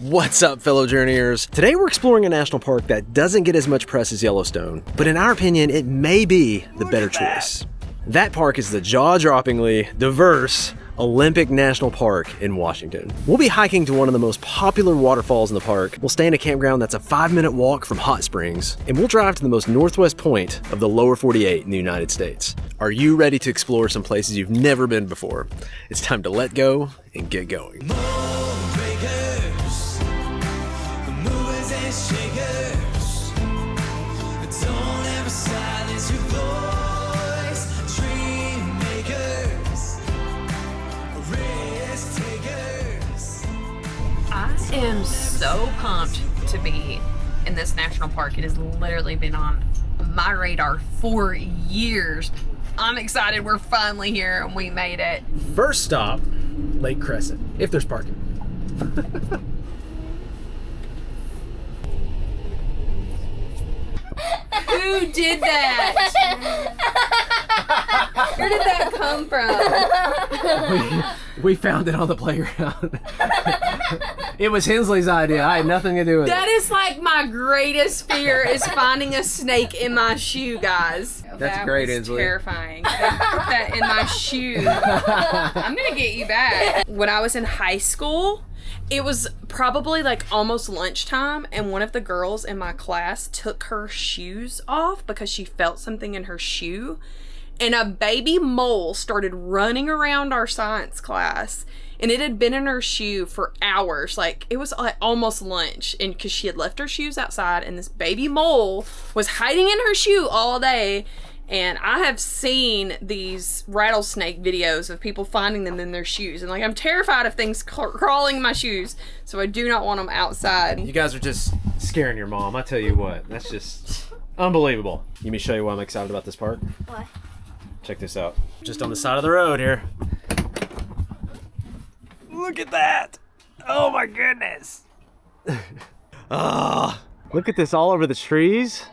What's up, fellow journeyers? Today we're exploring a national park that doesn't get as much press as Yellowstone, but in our opinion, it may be the better choice. That park is the jaw-droppingly diverse Olympic National Park in Washington. We'll be hiking to one of the most popular waterfalls in the park. We'll stay in a campground that's a 5-minute walk from Hot Springs, and we'll drive to the most northwest point of the lower 48 in the United States. Are you ready to explore some places you've never been before? It's time to let go and get going. Shakers, don't ever silence your voice. Dream makers, risk takers. I am so pumped to be in this national park. It has literally been on my radar for years. I'm excited we're finally here and we made it. First stop, Lake Crescent, if there's parking. Who did that? Where did that come from? We found it on the playground. It was Hensley's idea. I had nothing to do with That it. is like my greatest fear is finding a snake in my shoe, guys. That's great, was Hensley. Terrifying. They put that in my shoe. I'm gonna get you back. When I was in high school, it was probably like almost lunchtime, and one of the girls in my class took her shoes off because she felt something in her shoe, and a baby mole started running around our science class, and it had been in her shoe for hours. Like, it was like almost lunch, and because she had left her shoes outside, and this baby mole was hiding in her shoe all day. And I have seen these rattlesnake videos of people finding them in their shoes. And like, I'm terrified of things crawling in my shoes. So I do not want them outside. You guys are just scaring your mom. I tell you what, that's just unbelievable. Let me show you why I'm excited about this park. What? Check this out. Just on the side of the road here. Look at that. Oh my goodness. Look at this all over the trees.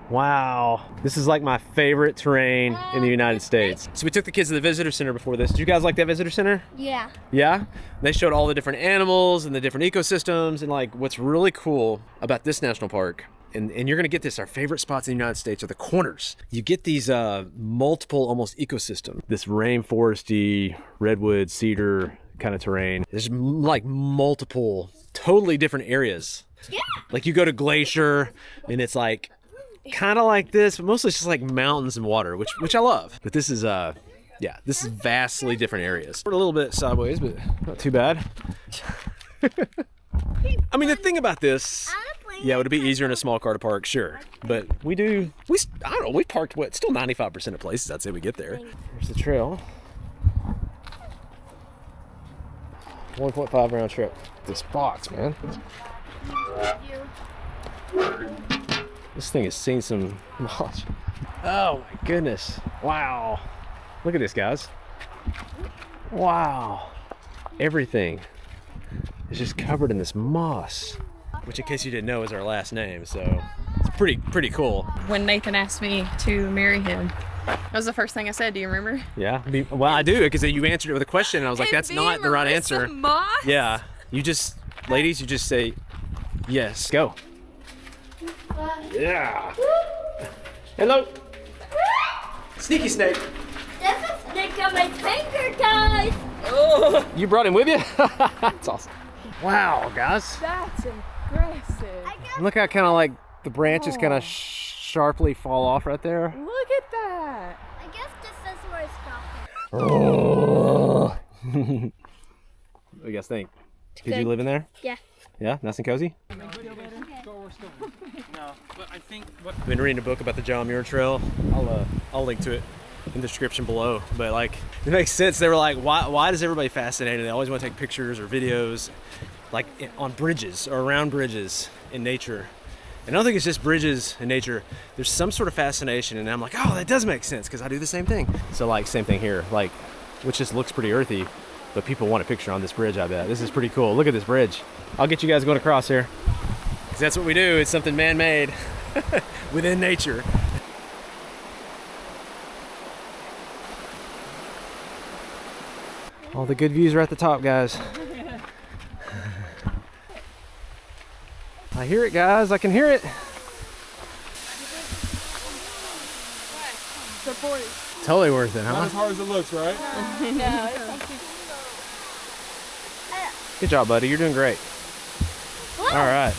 Wow, this is like my favorite terrain in the United States. So we took the kids to the visitor center before this. Did you guys like that visitor center? Yeah. Yeah? They showed all the different animals and the different ecosystems, and like what's really cool about this national park, and you're gonna get this, our favorite spots in the United States are the corners. You get these multiple almost ecosystem, this rainforesty, redwood, cedar kind of terrain. There's like multiple totally different areas. Yeah. Like you go to Glacier and it's like kind of like this, but mostly it's just like mountains and water, which I love. But this is yeah, this is vastly different areas. We're a little bit sideways, but not too bad. I mean, the thing about this, yeah, would it be easier in a small car to park? Sure, but I don't know, we parked what, still 95% of places I'd say we get there. Here's the trail. 1.5 round trip. This box, man. This thing has seen some mulch. Oh my goodness. Wow. Look at this, guys. Wow. Everything is just covered in this moss, which in case you didn't know is our last name, so it's pretty cool. When Nathan asked me to marry him, that was the first thing I said. Do you remember? Yeah, well I do, because you answered it with a question and I was like, that's not the right Marissa answer. Moss? Yeah, ladies, you just say, yes, go. Yeah. Hello. Sneaky snake. There's a snake on my finger, guys. Oh, you brought him with you? That's awesome. Wow, guys. That's impressive. Look how kind of like the branches kind of sharply fall off right there. Look at that. I guess this is where it's stopping. Oh. What do you guys think? Could you Good. live in there? Yeah. Yeah, nice and cozy? I've been reading a book about the John Muir Trail. I'll link to it in the description below. But like, it makes sense. They were like, why does everybody fascinated? They always want to take pictures or videos, like on bridges or around bridges in nature. And I don't think it's just bridges in nature. There's some sort of fascination, and I'm like, oh, that does make sense because I do the same thing. So like, same thing here, like, which just looks pretty earthy, but people want a picture on this bridge. I bet this is pretty cool. Look at this bridge. I'll get you guys going across here. Because that's what we do. It's something man-made within nature. All the good views are at the top, guys. I hear it, guys. I can hear it. Totally worth it, huh? Not as hard as it looks, right? Good job, buddy. You're doing great. All right.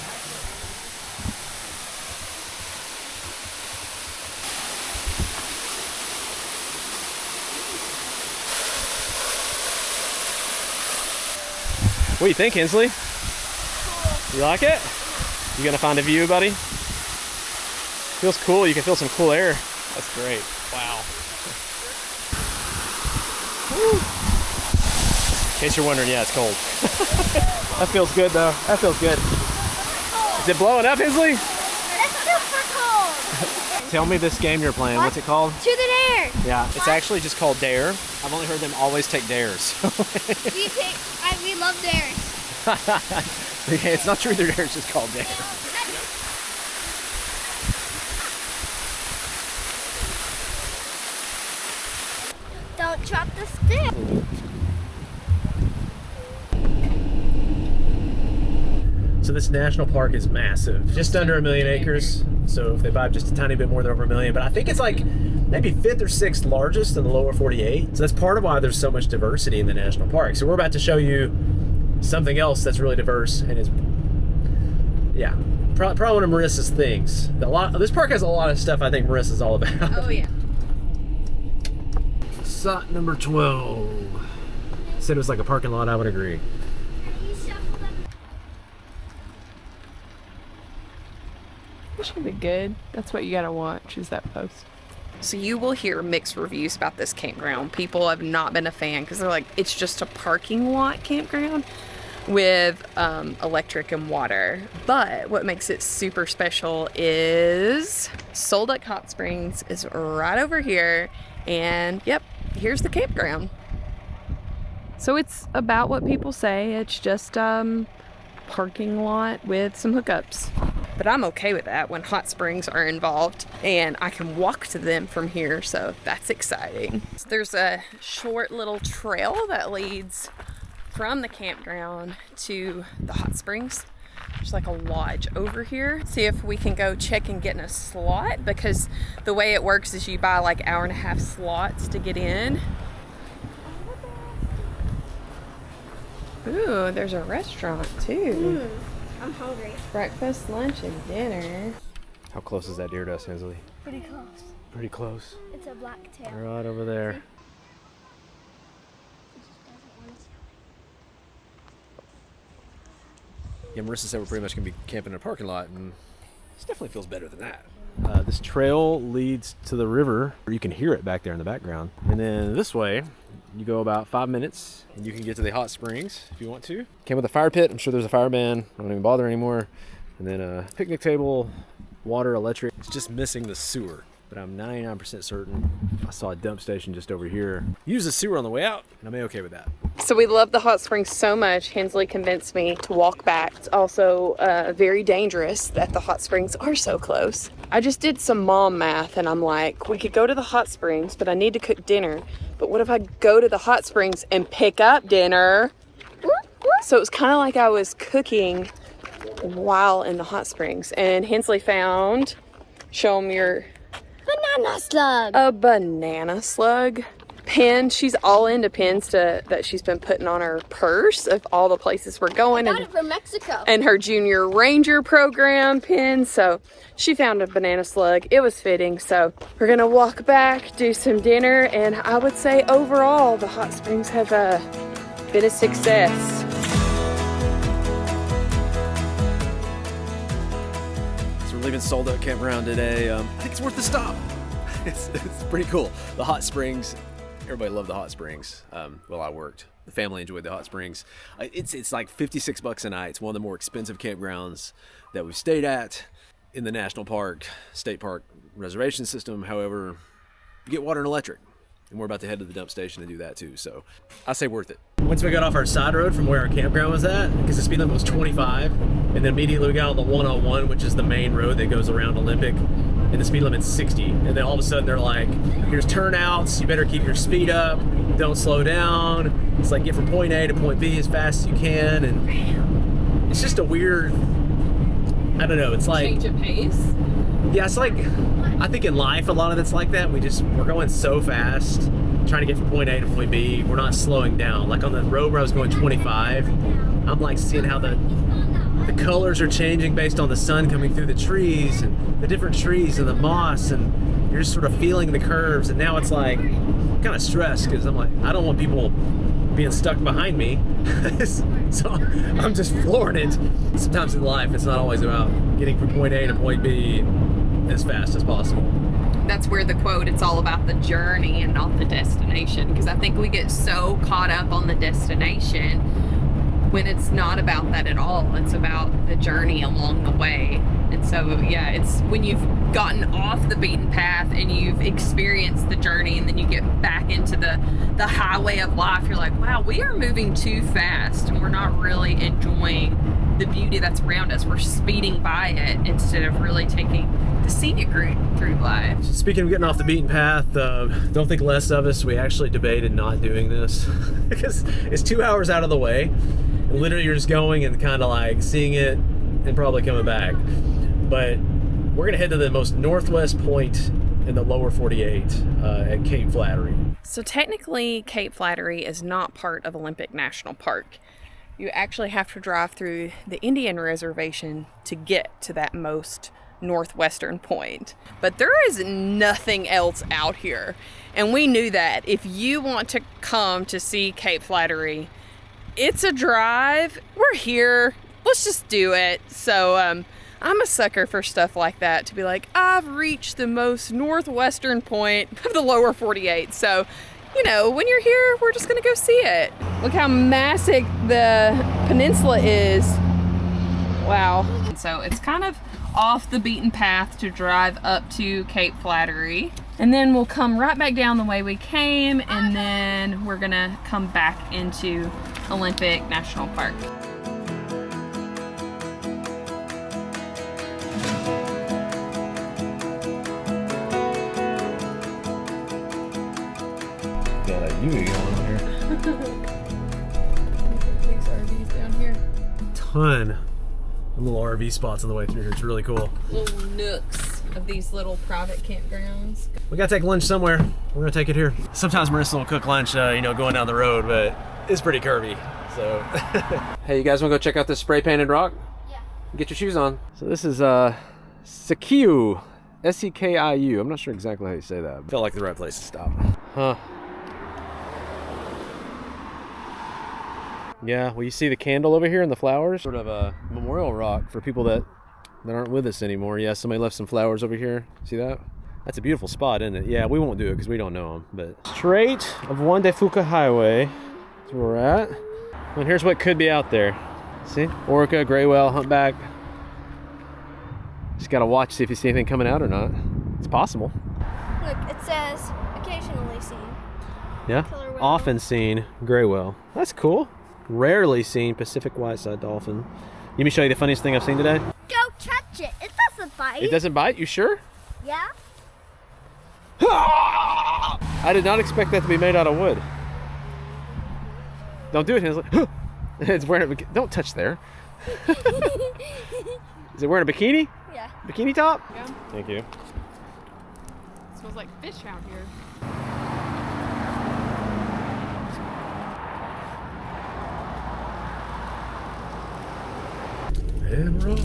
What do you think, Hensley? You like it? You gonna find a view, buddy? Feels cool. You can feel some cool air. That's great. Wow. Woo. In case you're wondering, yeah, it's cold. That feels good, though. That feels good. Is it blowing up, Hensley? It's super cold. Tell me this game you're playing. What's it called? Truth or Dare. Yeah, it's actually just called Dare. I've only heard them always take dares. We love dares. Okay, it's not Truth or Dare, it's just called Dare. Don't drop the stick. So this national park is massive, just under 1 million acres. So if they buy just a tiny bit more than over 1 million, but I think it's like maybe 5th or 6th largest in the lower 48. So that's part of why there's so much diversity in the national park. So we're about to show you something else that's really diverse and is, yeah, probably one of Marissa's things. This park has a lot of stuff I think Marissa's all about. Oh yeah. Site number 12. Said it was like a parking lot, I would agree. This should be good. That's what you gotta watch, is that post. So you will hear mixed reviews about this campground. People have not been a fan because they're like, it's just a parking lot campground with electric and water. But what makes it super special is Sol Duc Hot Springs is right over here. And yep, here's the campground. So it's about what people say. It's just parking lot with some hookups. But I'm okay with that when hot springs are involved and I can walk to them from here, so that's exciting. So there's a short little trail that leads from the campground to the hot springs. There's like a lodge over here. See if we can go check and get in a slot, because the way it works is you buy like 1.5-hour slots to get in. Ooh, there's a restaurant too. I'm hungry. Breakfast, lunch, and dinner. How close is that deer to us, Hensley? Pretty close. Pretty close. It's a black tail. Right over there. Yeah, Marissa said we're pretty much going to be camping in a parking lot, and this definitely feels better than that. This trail leads to the river. You can hear it back there in the background. And then this way, you go about 5 minutes, and you can get to the hot springs if you want to. Came with a fire pit. I'm sure there's a fire ban. I don't even bother anymore. And then a picnic table, water, electric. It's just missing the sewer. But I'm 99% certain I saw a dump station just over here. Use the sewer on the way out, and I'm okay with that. So we love the hot springs so much, Hensley convinced me to walk back. It's also very dangerous that the hot springs are so close. I just did some mom math and I'm like, we could go to the hot springs, but I need to cook dinner. But what if I go to the hot springs and pick up dinner? So it was kind of like I was cooking while in the hot springs. And Hensley found, show them your... Banana slug. A banana slug pin. She's all into pins that she's been putting on her purse of all the places we're going. Got it from Mexico. And her junior ranger program pin. So she found a banana slug. It was fitting. So we're gonna walk back, do some dinner, and I would say overall the hot springs have been a success. So we're leaving Sol Duc Campground today. I think it's worth the stop. It's pretty cool. The hot springs, everybody loved the hot springs. Well, I worked. The family enjoyed the hot springs. It's like $56 a night. It's one of the more expensive campgrounds that we've stayed at in the national park, state park reservation system. However, you get water and electric. And we're about to head to the dump station to do that too. So I say worth it. Once we got off our side road from where our campground was at, because the speed limit was 25, and then immediately we got on the 101, which is the main road that goes around Olympic, and the speed limit's 60. And then all of a sudden they're like, here's turnouts, you better keep your speed up, don't slow down. It's like get from point A to point B as fast as you can, and it's just a weird I don't know, it's like, Change of pace. yeah, it's like, I think in life a lot of it's like that. We're going so fast, trying to get from point A to point B. We're not slowing down. Like on the road where I was going 25, I'm like seeing how the colors are changing based on the sun coming through the trees and the different trees and the moss, and you're just sort of feeling the curves. And now it's like kind of stressed because I'm like, I don't want people being stuck behind me. So I'm just flooring it. Sometimes in life it's not always about getting from point A to point B as fast as possible. That's where the quote, it's all about the journey and not the destination, because I think we get so caught up on the destination when it's not about that at all. It's about the journey along the way. And so yeah, it's when you've gotten off the beaten path and you've experienced the journey, and then you get back into the highway of life, you're like, wow, we are moving too fast and we're not really enjoying the beauty that's around us. We're speeding by it instead of really taking the scenic route through life. Speaking of getting off the beaten path, don't think less of us. We actually debated not doing this because it's 2 hours out of the way. And literally you're just going and kind of like seeing it and probably coming back. But we're gonna head to the most northwest point in the lower 48 at Cape Flattery. So technically Cape Flattery is not part of Olympic National Park. You actually have to drive through the Indian reservation to get to that most northwestern point. But there is nothing else out here. And we knew that. If you want to come to see Cape Flattery, it's a drive. We're here. Let's just do it. So I'm a sucker for stuff like that, to be like, I've reached the most northwestern point of the lower 48. So, you know, when you're here, we're just gonna go see it. Look how massive the peninsula is. Wow. So it's kind of off the beaten path to drive up to Cape Flattery. And then we'll come right back down the way we came, and then we're gonna come back into Olympic National Park. Got a Yui going on here. These RVs down here. Ton of little RV spots on the way through here. It's really cool. Little nooks of these little private campgrounds. We gotta take lunch somewhere. We're gonna take it here. Sometimes Marissa will cook lunch, you know, going down the road, but it's pretty curvy, so. Hey, you guys wanna go check out this spray painted rock? Yeah. Get your shoes on. So this is Sekiu, S-E-K-I-U. I'm not sure exactly how you say that. Felt like the right place to stop. Huh. Yeah, well, you see the candle over here and the flowers? Sort of a memorial rock for people that aren't with us anymore. Yeah, somebody left some flowers over here. See that? That's a beautiful spot, isn't it? Yeah, we won't do it because we don't know them. But Strait of Juan de Fuca Highway is where we're at. And here's what could be out there. See? Orca, gray whale, humpback. Just gotta watch, see if you see anything coming out or not. It's possible. Look, it says occasionally seen. Yeah? Killer whale. Often seen gray whale. That's cool. Rarely seen Pacific whiteside dolphin. Let me show you the funniest thing I've seen today. Go touch it. It doesn't bite. It doesn't bite? You sure? Yeah? I did not expect that to be made out of wood. Don't do it, Hensley. It's wearing a don't touch there. Is it wearing a bikini? Yeah. Bikini top? Yeah. Thank you. It smells like fish out here. And we're off.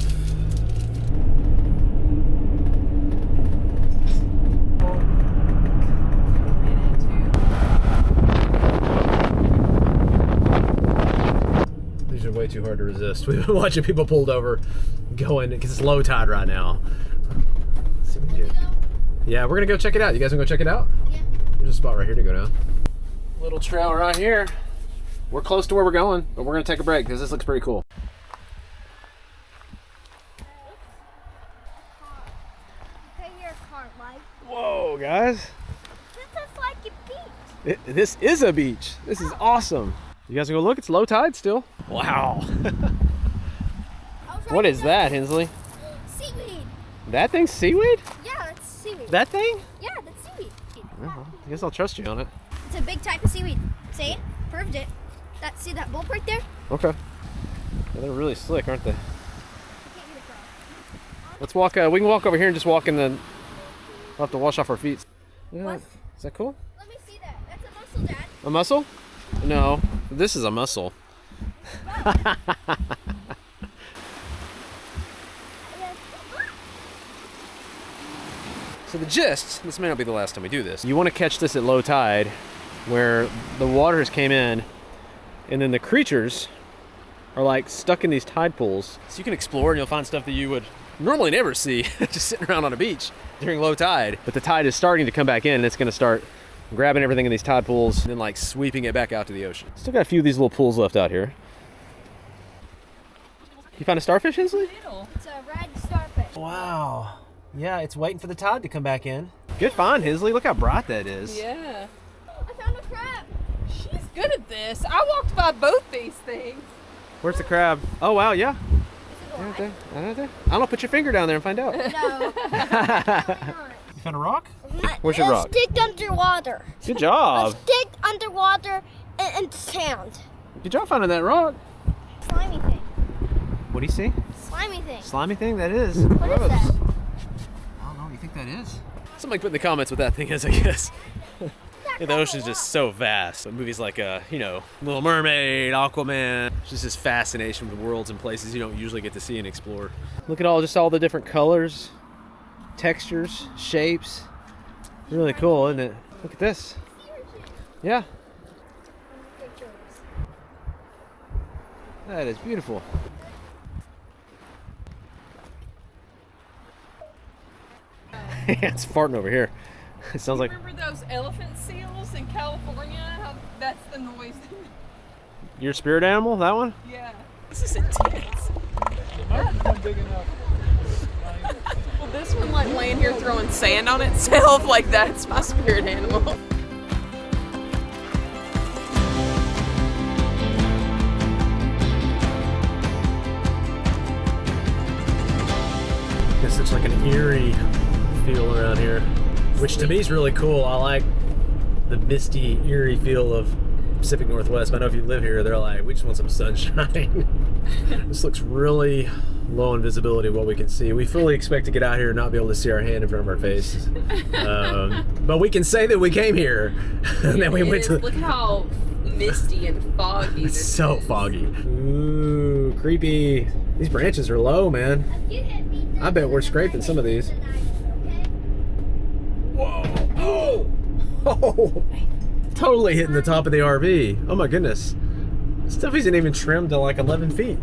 These are way too hard to resist. We've been watching people pulled over going because it's low tide right now. Let's see what we do. Yeah, we're gonna go check it out. You guys wanna go check it out? Yeah. There's a spot right here to go down. Little trail right here. We're close to where we're going, but we're gonna take a break because this looks pretty cool. Okay, your car, Mike. Whoa, guys. This is like a beach. This is a beach. This is awesome. You guys wanna go look? It's low tide still. Wow. What is that, Hensley? Seaweed. That thing's seaweed? Yeah, that's seaweed. That thing? Yeah, that's seaweed. Well, I guess I'll trust you on it. It's a big type of seaweed. See? Proved it. See that bulb right there? Okay. Yeah, they're really slick, aren't they? I can't get across. Let's walk. We can walk over here and just walk in the. We'll have to wash off our feet. Yeah. Is that cool? Let me see that. That's a mussel, Dad. A mussel? No, this is a mussel. So the gist, this may not be the last time we do this. You want to catch this at low tide where the waters came in and then the creatures are like stuck in these tide pools. So you can explore and you'll find stuff that you would normally never see just sitting around on a beach during low tide. But the tide is starting to come back in and it's going to start grabbing everything in these tide pools and then like sweeping it back out to the ocean. Still got a few of these little pools left out here. You found a starfish, Hensley? It's a red starfish. Wow. Yeah, it's waiting for the tide to come back in. Good find, Hensley. Look how bright that is. Yeah. I found a crab. She's good at this. I walked by both these things. Where's the crab? Oh, wow, yeah. Is it Right alive? there. Right there. I don't know, put your finger down there and find out. No. You found a rock? Where's your rock? Stick underwater. Good job. Stick underwater and sand. Good job finding that rock. Slimy thing. What do you see? Slimy thing. Slimy thing? That is. What is that? I don't know. What do you think that is? Somebody put in the comments what that thing is, I guess. Yeah, the ocean's just so vast. But movies like, Little Mermaid, Aquaman, it's just this fascination with worlds and places you don't usually get to see and explore. Look at all the different colors, textures, shapes. Really cool, isn't it? Look at this. Yeah. That is beautiful. Yeah, it's farting over here. It sounds like. Remember those elephant seals in California? How that's the noise. Your spirit animal, that one? Yeah. This is intense. Well, this one like laying here throwing sand on itself, like that's my spirit animal. It's such like an eerie feel around here, which to me is really cool. I like the misty, eerie feel of Pacific Northwest. But I know if you live here, they're like, we just want some sunshine. This looks really low in visibility of what we can see. We fully expect to get out here and not be able to see our hand in front of our face. But we can say that we came here. And then we went to. Look how misty and foggy. It's this so is. foggy. Ooh, creepy. These branches are low, man. I bet we're scraping some of these. Whoa. Oh! Oh! Totally hitting the top of the RV. Oh my goodness. Stuff isn't even trimmed to like 11 feet.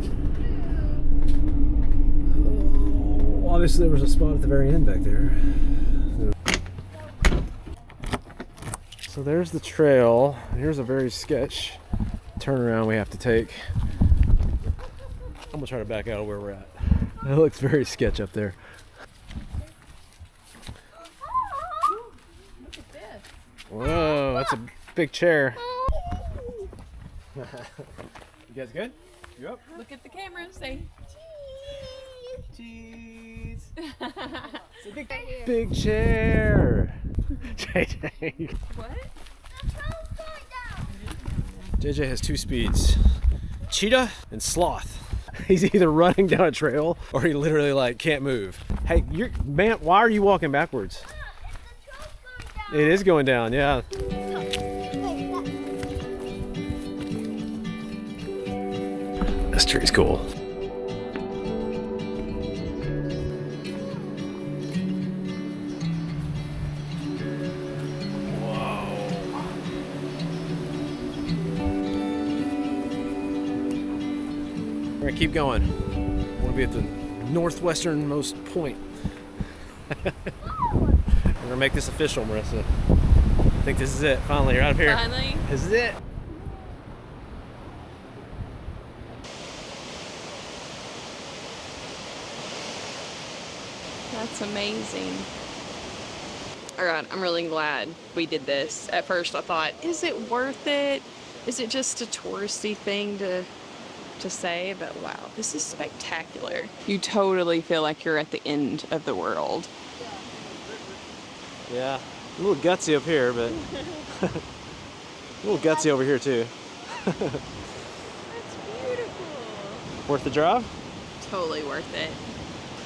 Oh, obviously there was a spot at the very end back there. So there's the trail. Here's a very sketch turnaround we have to take. I'm gonna try to back out of where we're at. It looks very sketch up there. Whoa, that's a big chair. You guys good? You up? Look at the camera and say, Cheese. It's a big chair. JJ. what? JJ has two speeds. Cheetah and sloth. He's either running down a trail or he literally like can't move. Hey, man, why are you walking backwards? It is going down, yeah. This tree's cool. We're gonna keep going. I want to be at the northwesternmost point. We're gonna make this official, Marissa. I think this is it. Finally, you're out of here. Finally. This is it. That's amazing. All right, I'm really glad we did this. At first I thought, is it worth it? Is it just a touristy thing to say? But wow, this is spectacular. You totally feel like you're at the end of the world. Yeah, a little gutsy up here, but a little gutsy over here too. That's beautiful. Worth the drive? Totally worth it.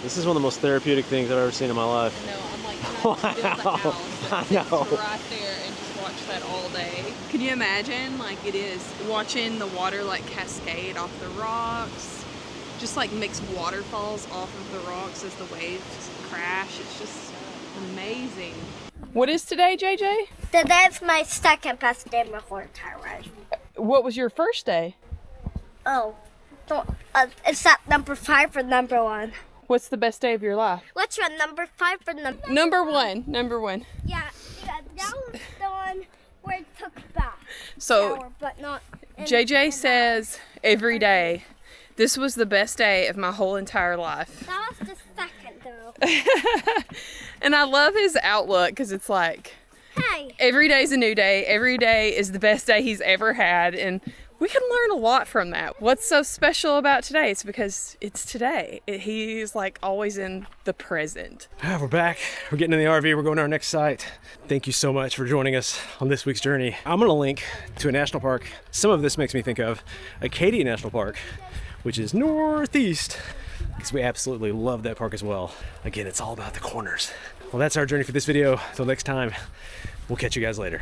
This is one of the most therapeutic things I've ever seen in my life. No, I'm like trying to build a house I that's know. right there and just watch that all day. Can you imagine? Like it is watching the water like cascade off the rocks, just like mix waterfalls off of the rocks as the waves crash. It's just amazing. What is today, JJ? Today's my second best day of my whole entire life. What was your first day? Oh, is that number 5 or number 1? What's the best day of your life? Which one, number 5 or number? Number one. Yeah, that was the one where it took back. So Shower, but not. JJ says every day, this was the best day of my whole entire life. That was the second though. And I love his outlook because it's like, Hey. every day's a new day. Every day is the best day he's ever had. And we can learn a lot from that. What's so special about today? It's because it's today. He's like always in the present. We're back. We're getting in the RV. We're going to our next site. Thank you so much for joining us on this week's journey. I'm going to link to a national park. Some of this makes me think of Acadia National Park, which is northeast, because we absolutely love that park as well. Again, it's all about the corners. Well, that's our journey for this video. Until next time, we'll catch you guys later.